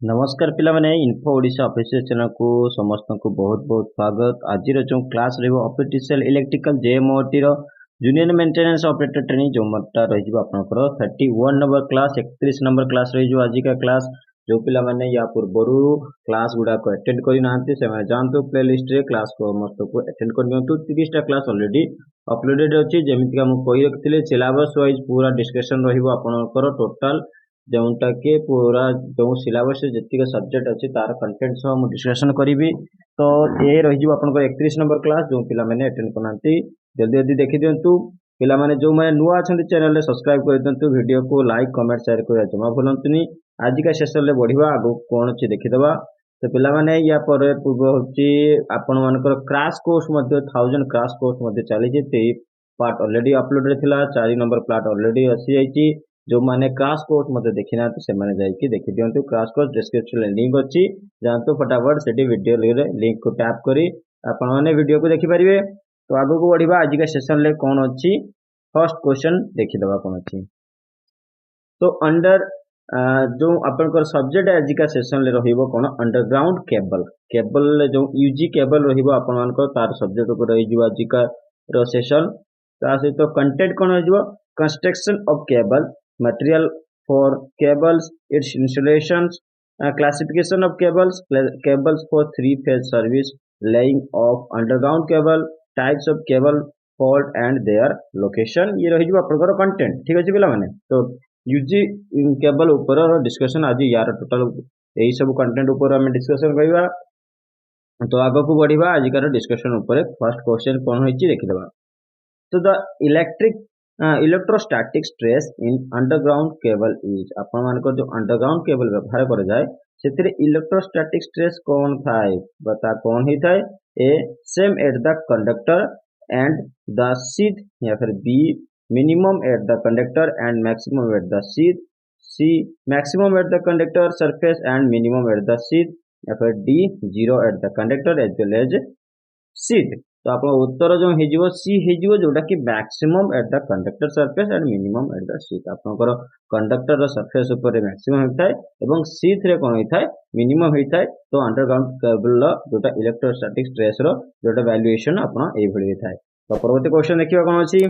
नमस्कार पिला माने इन्फो ओडिशा ऑफिशियल चैनल को समस्त को बहुत बहुत स्वागत। आज जो क्लास रही ऑफिशियल इलेक्ट्रिकल जेएमओटी रो जूनियर मेंटेनेंस ऑपरेटर ट्रेनिंग जो मटा रही आपनकर 31 नंबर क्लास 31 नंबर क्लास रही आज का क्लास जो पिला माने या पूर्व क्लास गुडा को अटेंड करि नांती से जानतु प्लेलिस्ट रे क्लास को समस्त को अटेंड कर नियंतु 30 टा क्लास ऑलरेडी अपलोडेड अछि जेमिति का मु कहि रखिले सिलेबस वाइज पूरा डिस्कशन रहिबो आपनकर टोटल जोटा कि पूरा जो सिलेबस जी सब्जेक्ट अच्छी तार कंटेंट सह मुझे डिस्कसन करी तो ये रही आप 31 नंबर क्लास जो पिला मैंने अटेंड करना जल्दी जल्दी देखी दिंतु पिला माने जो मैंने नुआ अच्छा चैनल सब्सक्राइब कर दिंतु वीडियो को लाइक कमेंट शेयर कर जमा भूलतुनि आज का सेशन में बढ़िया आग कौन अच्छी देखीदे तो पिला माने या पर पूर्व हूँ आपण मानकर क्रैश कोर्स 1000 क्रैश कोर्स चली पार्ट ऑलरेडी अपलोडेड थिला 4 नंबर पार्ट ऑलरेडी आसी जाइए जो माने क्रैश कोर्स मते देखि ना तो से माने जाई कि देखि दियंतु क्रैश कोर्स डिस्क्रिप्शन में लिंक अछि जानतो फटाफट सेठी वीडियो लिंक को टैप करी आपण माने वीडियो को देखि परिबे। तो आगो को बढ़िबा आज का सेशन ले कोन अछि फर्स्ट क्वेश्चन देखि दबा कोन अछि। तो अंडर जो आपनकर सब्जेक्ट आज का सेशन ले रहिबो कोन अंडरग्राउंड केबल केबल जो यूजी केबल रहिबो आपण मानकर तार सब्जेक्ट को रहि जो आज का रो सेशन ता सहित कंटेंट कोन हो construction of cable material for cables, its installations, classification of cables for three-phase service, laying of underground cable, types of cable fault and their location ये रही जो आपनकर कंटेंट ठीक अछि पिला माने। तो यूजी केबल ऊपर डिस्कशन आज यार टोटल यही सब कंटेंट ऊपर हम डिस्कशन करबा। तो आगो को बढ़िबा आज का डिस्कशन ऊपर फर्स्ट क्वेश्चन कोन होइछि देखिदबा। तो the electric electrostatic stress in underground cable is आपण मानकर जो अंडरग्राउंड केबल व्यवहार कर जाए से इलेक्ट्रोस्टैटिक स्ट्रेस कौन थाए बता कौन ही थाए A same at the conductor and the sheath या फिर B minimum at the conductor and maximum at the sheath C maximum at the conductor surface and minimum at the sheath या फिर D zero at the conductor as well as sheath. तो आप उत्तर जो हो C हो जोटा कि maximum at the conductor surface and minimum at the sheath आपनकर कंडक्टर सरफेस ऊपर मैक्सिमम होता है एवं शीथ रे कौन होता है मिनिमम होता है। तो अंडरग्राउंड केबल जोटा इलेक्ट्रोस्टैटिक स्ट्रेस रो जोटा वैल्यूएशन आपन ए भली होता है। तो परवर्ती क्वेश्चन देखिबा कोन अछि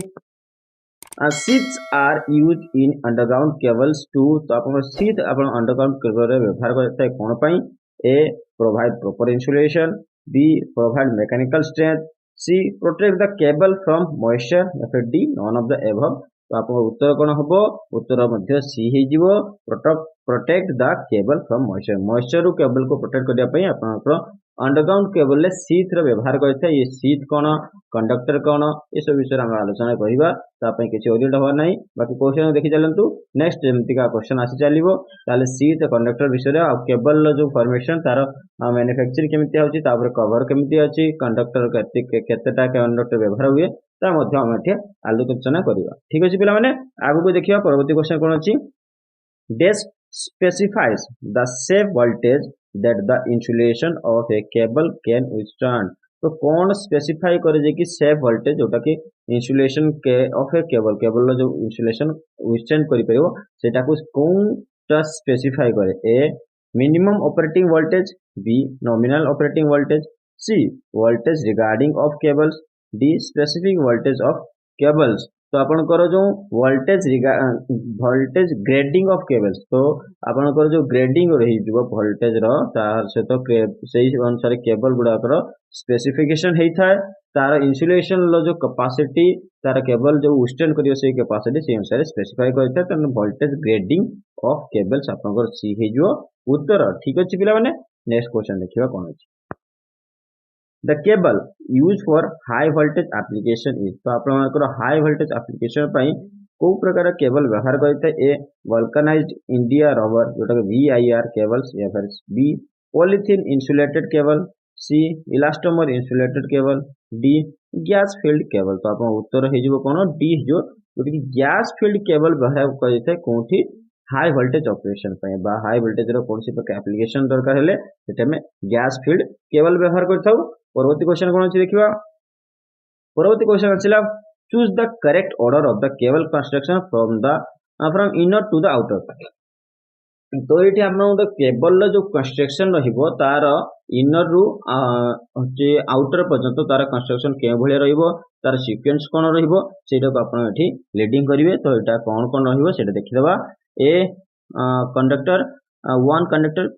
sheaths are used in underground cables to तो आपन शीथ आपन अंडरग्राउंड केबल रे व्यवहार करता है कौन पई A provide proper insulation B provide mechanical strength C protect the cable from moisture या फिर D none of the above. तो आप उत्तर कौन हम उत्तर मध्य सी हो protect the cable from moisture moisture रु केबल को प्रोटेक्ट करने आप अंडरग्राउंड केबल ले शीथ रो व्यवहार करता है ये शीथ कौन कंडक्टर कौन ये सब विषय में आलोचना करवा तापई किसी ओरिएंट हवा नहीं बाकी क्वेश्चन देखि चलंतु नेक्स्ट जेमती का क्वेश्चन आसी चलिबो ताले शीथ कंडक्टर विषय आ केबल जो फॉर्मेशन तार मैन्युफैक्चरिंग केमिति होची तापर कवर केमिति अछि कंडक्टर केतेटा कंडक्टर व्यवहार हुए ता मध्ये हम एठी आलोचना करबा ठीक अछि पिला माने आगु को देखिबा परवर्ती क्वेश्चन कोन अछि This specifies the safe voltage that the insulation of a cable can withstand। तो कौन स्पेसिफाई करे जे कि सेफ वोल्टेज जोटा कि इंसुलेशन के ऑफ ए केबल जो इंसुलेशन विथस्टैंड करि परिबो सेटा को कौन ता स्पेसिफाई करे A minimum operating voltage B nominal operating voltage C voltage regarding of cables D specific voltage of cables. तो आपनकर जो वोल्टेज ग्रेडिंग ऑफ केबल्स तो आपनकर जो ग्रेडिंग रही जो वोल्टेज रो तार से तो सही अनुसार केबल गुडाकर स्पेसिफिकेशन हेता है तार इंसुलेशन लो जो कैपेसिटी तार केबल जो विथस्टैंड करियो से कैपेसिटी से अनुसार स्पेसिफाई करता है त वोल्टेज ग्रेडिंग ऑफ केबल्स आपनकर सी हे जो उत्तर ठीक अछि पिला माने। नेक्स्ट क्वेश्चन देखिबा कोन अछि The cable used for high voltage application is तो आपनकर हाई वोल्टेज एप्लीकेशन पई को प्रकार केबल व्यवहार करते ए वल्कनाइज्ड इंडिया रबर जोटा VIR केबल्स या फिर B polythene insulated cable C elastomer insulated cable D gas field cable. तो आप उत्तर हे जो कोन डी जो जोटा गैस फील्ड केबल व्यवहार करते कोठी हाई वोल्टेज ऑपरेशन पे बा हाई वोल्टेज रो कोनसी प्रकार एप्लीकेशन दरकार हेले सेटा में गैस फील्ड केबल व्यवहार करथाउ। परवर्ती क्वेश्चन कौन अच्छी देखिबा परवर्ती क्वेश्चन आछिला choose the correct order of the cable construction from inner to the outer. तो ये आप गोटे केबल जो कंस्ट्रक्शन रहिबो तार इनर रु होची आउटर पर्यंत तार कंस्ट्रक्शन के भलिया रहिबो तार सीक्वेंस कोन रहिबो सेटा को आपण एठी लीडिंग करिवे। तो एटा कोन कोन रहिबो सेटा देखिदबा। A conductor, one conductor,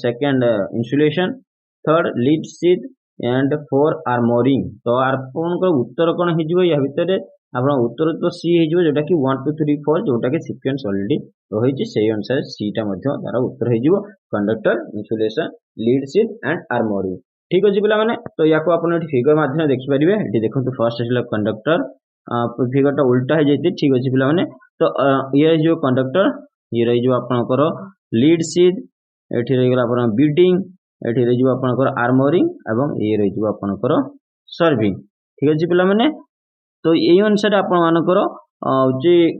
second insulation, third lead sheath and four armouring. तो आपण को उत्तर कोन हिजिबो या भितरे आपण उत्तर तो सी हिजिबो जोटा कि 1 2 3 4 जोटा कि सीक्वेंस ऑलरेडी रही से अनुसार सीटा तार उत्तर हो conductor, insulation, lead sheath and armouring. ठीक अच्छे पे मैंने तो या फिगर माध्यम देखिपारे। ये देखो फर्स्ट आसला कंडक्टर, फिगरटा उल्टा हो जाती। ठीक अच्छे पे मैंने तो ये जो कंडक्टर, ये रही आपंकर लीड शीथ, ये रहीगला बीडिंग, ये रही आपंकर आर्मोरिंग एवं ये रही आपंकर सर्विंग। ठीक अच्छे पे मैंने तो यही अनुसार आपण मानकर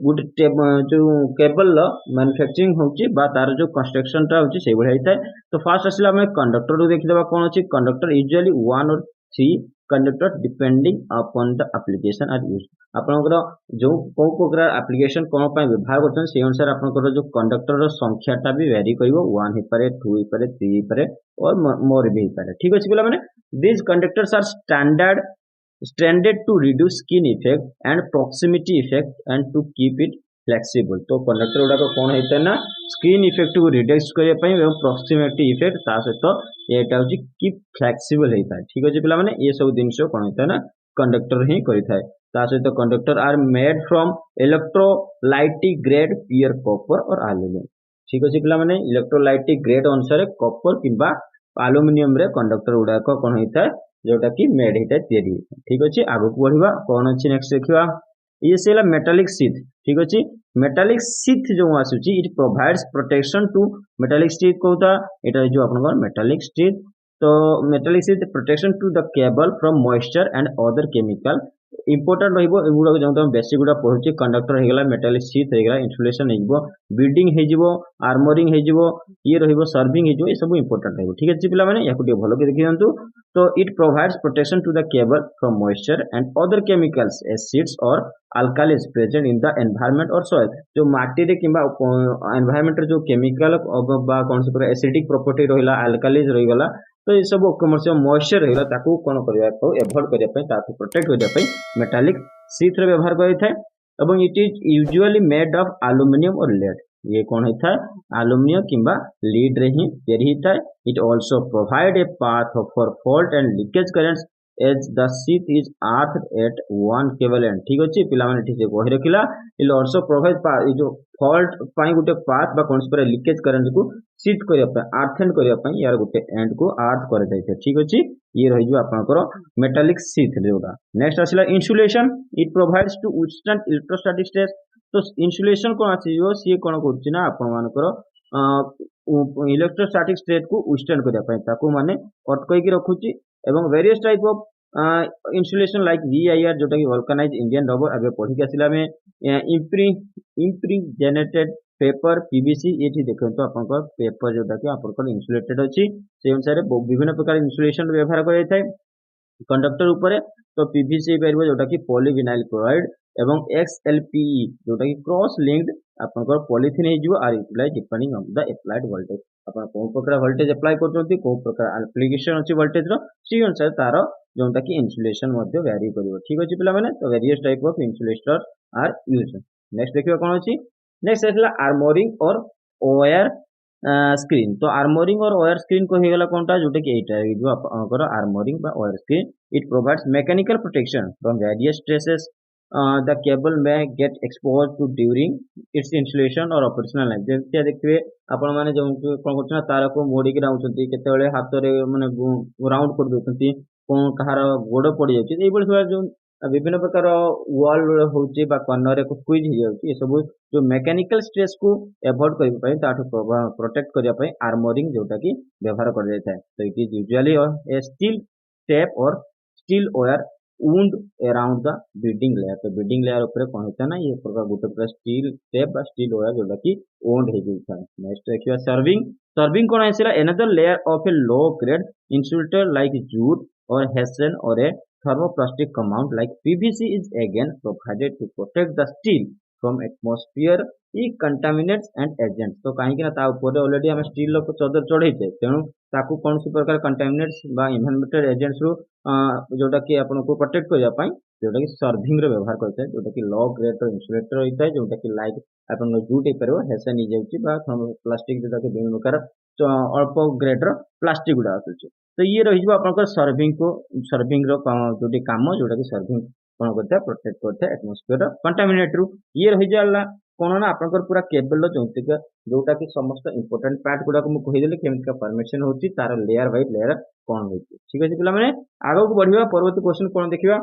गोटे जो केबल मैन्युफैक्चरिंग होची बा तार जो कंस्ट्रक्शन टा होची से भलिया होता है। तो फास्ट आसला हमें कंडक्टर को देखिदबा कोन अछि। कंडक्टर यूजुअली 1 और 3 conductor depending upon the application are use. आपनकर जो को प्रकार एप्लीकेशन कोन पय व्यवहार करछन से अनुसार आपनकर जो कंडक्टर रो संख्या टा भी वेरी करिवो। 1 हे पारे, 2 हे पारे, 3 हे पारे और मोर भी हे पारे। ठीक अछि पिला माने this conductors are stranded to reduce skin effect and proximity effect and to keep it flexible। तो कंडक्टर गुड़ाक कौन होता है ना स्किन इफेक्ट को रिड्यूस करने और प्रॉक्सिमिटी इफेक्ट ता सहित एटा होची कीप फ्लेक्सिबल होता है। ठीक अच्छे पे ये सब जिनस कौन होता है ना कंडक्टर ही करें। ता सहित conductor are made from electrolytic grade pure copper और एल्युमिनियम। ठीक अच्छे पे इलेक्ट्रोलाइटिक ग्रेड अनुसार कॉपर किंबा एल्युमिनियम रे कंडक्टर गुड़ाक कौन होता है जोटा कि मेड होता है तैयारी। ठीक अच्छे आगु बढ़िया कौन अच्छी नेक्स्ट देखा। ये से मेटालिक शीथ। ठीक अच्छे मेटालिक शीथ जो आसूची it provides protection to metallic sheath कहता एटा जो आपनकर मेटालिक शीथ। तो metallic sheath protection to the cable from moisture and other chemical important रहिबो। एगुडा जो हम बेसिक गुडा पढुची कंडक्टर हेगला, मेटालिक शीथ हेगला, इन्सुलेशन हेजिबो, बीडिंग हेजिबो, आर्मोरिंग हेजिबो, ये रहिबो सर्विंग हेजिबो। ये सब इंपोर्टेंट रहिबो। ठीक अछि पिला माने याकु भलो के देखि दंतु। तो it provides protection to the cable from moisture and other chemicals acids और alkalies present in the environment और सॉइल। जो माटी रे किंबा एनवायरनमेंट जो केमिकल बा कोन से एसिडिक प्रॉपर्टी रहिला, अल्कालीज रहि गला, तो ये सब कमर्शियल मॉइस्चर रहिला ताकू कोन करिया को एवॉइड करिया पय ताकू प्रोटेक्ट करिया पय मेटालिक शीथ रे व्यवहार करै थाए। एवं it is usually made of aluminium और लेड। ये कौन होता है एल्युमिनियम किंबा लीड रे ही तैयारी होता है। It also provide a path for fault and leakage currents as the sheath is earth at one cable end. ठीक अच्छे पिला माने ठीक से कहि रखिला। इट आल्सो प्रोवाइड जो फॉल्ट पाई गोटे पाथ बा कोन से लीकेज करेंट को शीथ करिया पे आर्थेंड करिया पे यार गोटे एंड को आर्थ कर जाय। ठीक अच्छे ये रहि जो आपनकर मेटालिक शीथ जोटा। नेक्स्ट आसिला insulation. It provides to withstand electrostatic stress. तो इंसुलेशन कौन आसीजो सी कौन करछि ना आपण मानकर इलेक्ट्रोस्टैटिक स्ट्रेस को विथस्टैंड करिया पय ताको माने अटकई के रखुछि। एवं various type of insulation like VIR जोटा कि वल्कनाइज इंडियन रबर आगे पढ़ी के आसिला में इम्प्रिजेनेटेड पेपर PVC ये देखो तो आपनकर पेपर जोटा कि आपनकर इंसुलेटेड अछि से अनुसार विभिन्न प्रकार इंसुलेशन व्यवहार करै थाए कंडक्टर ऊपर। तो PVC पाइबो जोटा कि पॉलीविनाइल क्लोराइड एवं XLPE जोटा कि क्रॉस लिंक्ड आपनकर पॉलीथिन हे जिवो are apply depending on the applied voltage. आपण को प्रकार वोल्टेज अप्लाई करछोंती को प्रकार एप्लीकेशन अछि वोल्टेज रो सी अनुसार तार जोटा कि इंसुलेशन मध्ये वेरी करिवो। ठीक अछि पिला माने तो various type of insulator are used. Next देखियो कोन अछि। नेक्स्ट आसला आर्मोरिंग और वायर स्क्रीन। तो आर्मोरिंग और वायर स्क्रीन को हेगला कोनटा जोटा कि एटा जो आपनकर आर्मोरिंग बा wire screen. It provides mechanical protection from various stresses the cable may get expose to during its insulation और ऑपरेशनल लाइफ। जैसे देखिए आपण माने जो कोन करछना तार को मोड़ी के राउचंती केतेबेले हाथ रे माने राउंड कर दोचंती कोन कहार गोड़ पड़ी जाउची। एबोल जो विभिन्न प्रकार वॉल होची बा कॉर्नर रे स्क्वीज हो जाउची। ए सब जो मैकेनिकल स्ट्रेस को एवॉइड करि पय ताठो प्रोटेक्ट करिया पय आर्मोरिंग जोटा कि व्यवहार कर जाय थाए। तो it is usually a steel tape और steel wire wound around the bedding layer. तो बीडिंग लेयर ऊपर कोन होता ना ये प्रकार गोटे प्रकार स्टील टेप बा स्टील वायर जोटा कि वुंड हे जाय थाए। नेक्स्ट देखियो सर्विंग। सर्विंग कोन आइसिला another layer of a low grade insulator like jute और हेसन और a thermoplastic compound like PVC is again provided to protect the steel from atmosphere इ कंटामिनेट्स एंड एजेंट्स तो कहीं ना ऑलरेडी आम स्टील चदर चढ़े तेणु ताकू कौन सी प्रकार कंटामिनेट्स इन्वायरमेंटल एजेंट्स रु जोटा कि आपको प्रोटेक्ट करने जोटा कि सर्विंग व्यवहार करता है जोटा कि लो ग्रेड इन्सुलेटर होता है जोटा कि लाइक आप जूट हो पार हेसन हो प्लास्टिक जोटा कि विभिन्न प्रकार अल्प ग्रेड्र प्लास्टिक गुड़ा आसूँ तो ये रही आप सर्विंग को सर्विंग जो कम जोटा कि सर्विंग कौन करता है प्रोटेक्ट करता है एटमॉस्फेयर कंटामिनेट रु ये रही जाला कौन ना आपंकर पूरा केबल जोतिक जोटा कि समस्त इंपोर्टेंट पार्ट गुड़ा को कहीदेली केमिका फॉर्मेशन होची तार लेयर बाय लेयर कौन होची ठीक है पिला माने आगो को बढ़िया परवर्ती क्वेश्चन कौन देखिबा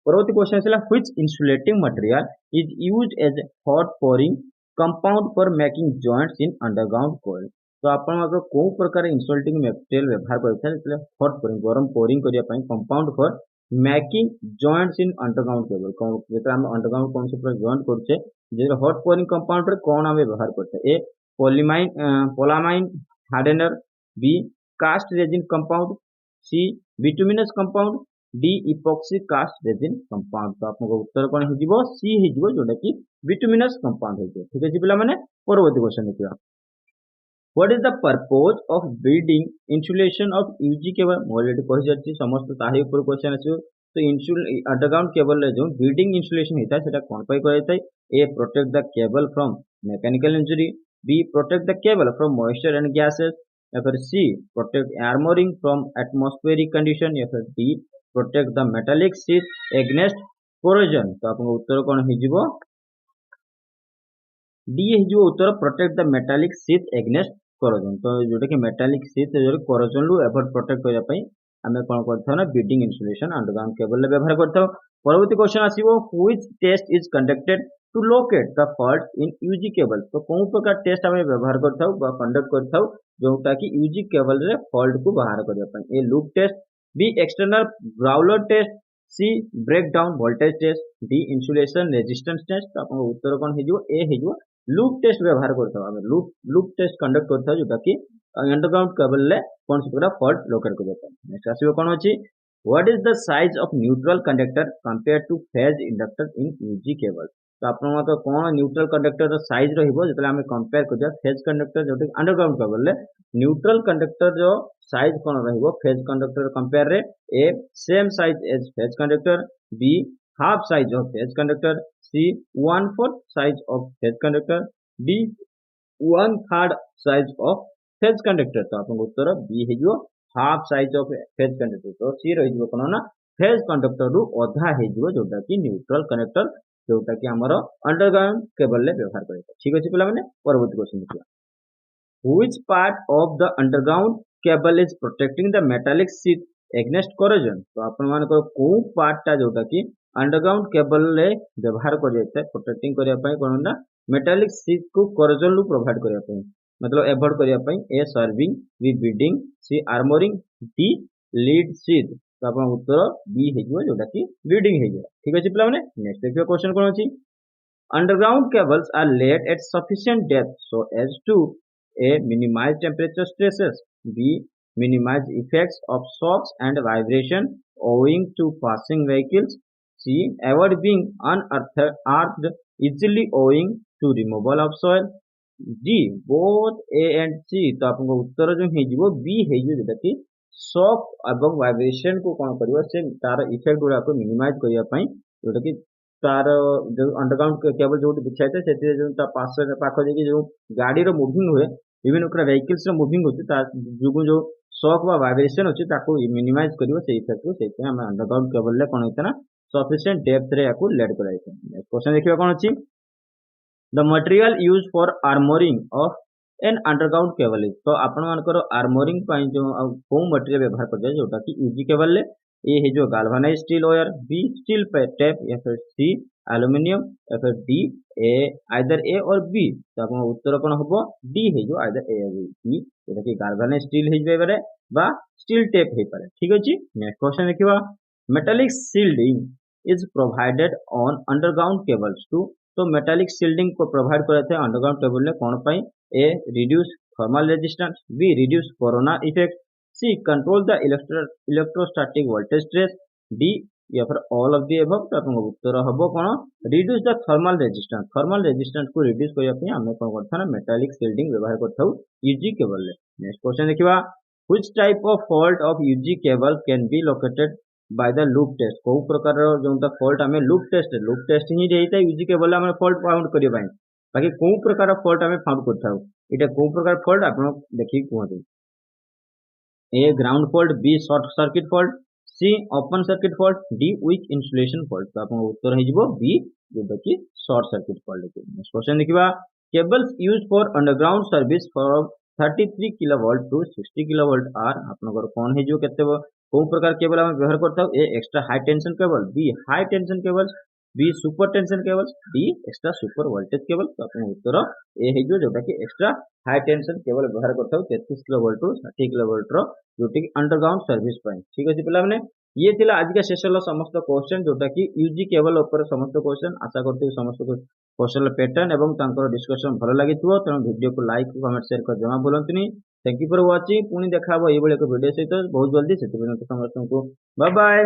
परवर्ती क्वेश्चन है which insulating material is used as hot pouring compound for making joints in underground coil तो आपण को प्रकार इंसुलेटिंग मटेरियल व्यवहार करथाय हॉट पोरिंग गरम पोरिंग करिया पई compound for making joints in underground cable जेते हम अंडरग्राउंड कौन से पूरा जॉइंट करछे जे हॉट पोरिंग कंपाउंड रे कौन हम व्यवहार करते हैं A polyamine hardener B cast resin compound C bituminous compound D epoxy cast resin compound तो आपको उत्तर कौन हो सी हो जोटा कि बिटुमिनस कंपाउंड हो ठीक है पिला माने परवर्ती क्वेश्चन देखिबा what is the purpose of building insulation of UG cable already कहि जाछि समस्त ताही ऊपर क्वेश्चन आछियो तो अंडरग्राउंड केबल जो बिल्डिंग इंसुलेशन होता है कौन पर A protect the cable from mechanical injury B protect the cable from moisture and gases या फिर C protect armouring from atmospheric condition या फिर D protect the metallic sheet against corrosion तो आपको उत्तर कौन हो डी हो उत्तर protect the metallic sheet against corrosion तो जोटा कि मेटालिक शीट कोरोजन रु एवॉइड प्रोटेक्ट करने आम कौन करता ना बिल्डिंग इंसुलेशन अंडरग्राउंड केबल व्यवहार करता परवर्ती क्वेश्चन आसीबो which test is conducted to locate the fault in UG cable तो कौन प्रकार टेस्ट आम व्यवहार करता कंडक्ट करता जोटा कि यूजी केबल रे फॉल्ट को बाहर करने A loop test B external growler test C break down voltage test D insulation resistance test तो आपको उत्तर कौन हो लूप टेस्ट व्यवहार करता लूप टेस्ट कंडक्ट करता जोटा कि अंडरग्राउंड केबल रे कौन सी पूरा फॉल्ट लोकेट कर नेक्स्ट आसीबो कौन अछि what is the size of neutral conductor compare to phase inductor in UG cable तो आप कौन न्यूट्रल कंडक्टर साइज रहिबो जतले हम कंपेयर कर फेज कंडक्टर जोटा अंडरग्राउंड केबल रे न्यूट्रल कंडक्टर जो साइज कौन रहिबो फेज कंडक्टर कंपेयर रे A same size as phase conductor B half size of phase conductor C 1/4 size of phase conductor D 1/3 size of phase conductor तो आपको उत्तर B हो half size of phase conductor तो C रही कौन ना phase conductor रु अधा हो जोटा कि न्यूट्रल कनेक्टर जोटा कि आमर अंडरग्राउंड केबल व्यवहार करें ठीक अच्छे पे परवर्ती क्वेश्चन देखिए which part of the underground cable is protecting the metallic sheet against corrosion तो आपण को पार्टा जोटा कि अंडरग्राउंड केबल व्यवहार कर प्रोटेक्टिंग करने कौन ना मेटालिक शीट को कोरोजन रु प्रोवाइड करने मतलब एवॉइड करने ए सर्विंग बी बिल्डिंग सी आर्मोरिंग डी लीड शीट तो आप उत्तर बी हो जोटा कि बिल्डिंग हो ठीक अच्छे पे नेक्स्ट देखिए क्वेश्चन कौन अच्छी underground cables are laid at sufficient depth so as to A minimise temperature stresses B minimise effects of shocks and vibration owing to passing vehicles c avoid being unearthed easily owing to removal of soil D both A and C तो आपको उत्तर जो हो B हो जोटा कि shock एवं vibration को कौन कर तार इफेक्ट गुड़ा को मिनिमाइज करने जोटा कि तार जो अंडरग्राउंड केबल जो बिछाई थे से पाख जो गाड़ी मुविंग हुए विभिन्न प्रकार व्हीकल्स मुविंग होती जो जो शॉक व वाइब्रेशन अच्छी मिनिमाइज कर इफेक्ट को अंडरग्राउंड केबल कौन होता है सफिशिएंट डेप्थ रे लेड कर क्वेश्चन देखिए कौन अच्छी the material used for armoring of an underground cable is तो आपण मानकर आर्मोरिंग जो को मटेरियल व्यवहार कर जोटा कि यूजी केबल ए है जो galvanise steel wire B steel tape या फिर सी एल्यूमिनियम या फिर डी ए आइदर ए और बी तो आपन उत्तर कौन हम डी है जो आइदर ए और बी जोटा कि गाल्वानाइज स्टील हो पारे बा स्टील टेप हो पारे ठीक अछि नेक्स्ट क्वेश्चन देखिबा metallic shielding is provided on underground cables to तो मेटालिक शील्डिंग को प्रोवाइड करते हैं अंडरग्राउंड केबल में कौन पाई A reduce thermal resistance B reduce corona effect C control the electrostatic voltage stress D या फिर ऑल ऑफ दी एबव। तो आपन उत्तर हबो कोन रिड्यूस द थर्मल रेजिस्टेंस को रिड्यूस करिया पई हमें कोन करथा ना मेटालिक शील्डिंग व्यवहार करथाउ यूजी केबल ले। नेक्स्ट क्वेश्चन देखिबा which type of fault of UG cable can be located by the loop test. को प्रकार जोंता फॉल्ट हमें लूप टेस्ट ही देइता यूजी केबल हमें फॉल्ट फाउंड करिया पई। बाकी को प्रकार फॉल्ट हमें फाउंड करथाउ एटा को प्रकार फॉल्ट आपन देखि कहतु। A ground fault, B short circuit fault, C open circuit fault, D weak insulation fault. तो आपन उत्तर हे जिवो बी जोटा कि short circuit fault. Next question देखिबा cables used for underground service from 33 kilovolt to 60 kilovolt are आपनकर कोन हे जो केते को प्रकार केबल हम व्यवहार करता A extra high tension cable, B high tension cable, B super tension cable, D extra super voltage cable. तो आपन उत्तर ए हे जो जोटा कि एक्स्ट्रा हाई टेंशन केबल व्यवहार करता 33 किलोवोल्ट टू 60 किलोवोल्ट रो जोटा कि अंडरग्राउंड सर्विस पई। ठीक अछि पिला माने ये थिला आज का सेशन लो समस्त क्वेश्चन जोटा कि यूजी केबल ऊपर समस्त क्वेश्चन। आशा करते समस्त क्वेश्चन पैटर्न एवं तांकर डिस्कशन भलो लागिथिबो। तेणु वीडियो को लाइक कमेंट शेयर कर जमा बोलंतनी। Thank you for watching. पुणी देखा एभली एक वीडियो सहित बहुत जल्दी से समस्त को बाय बाय।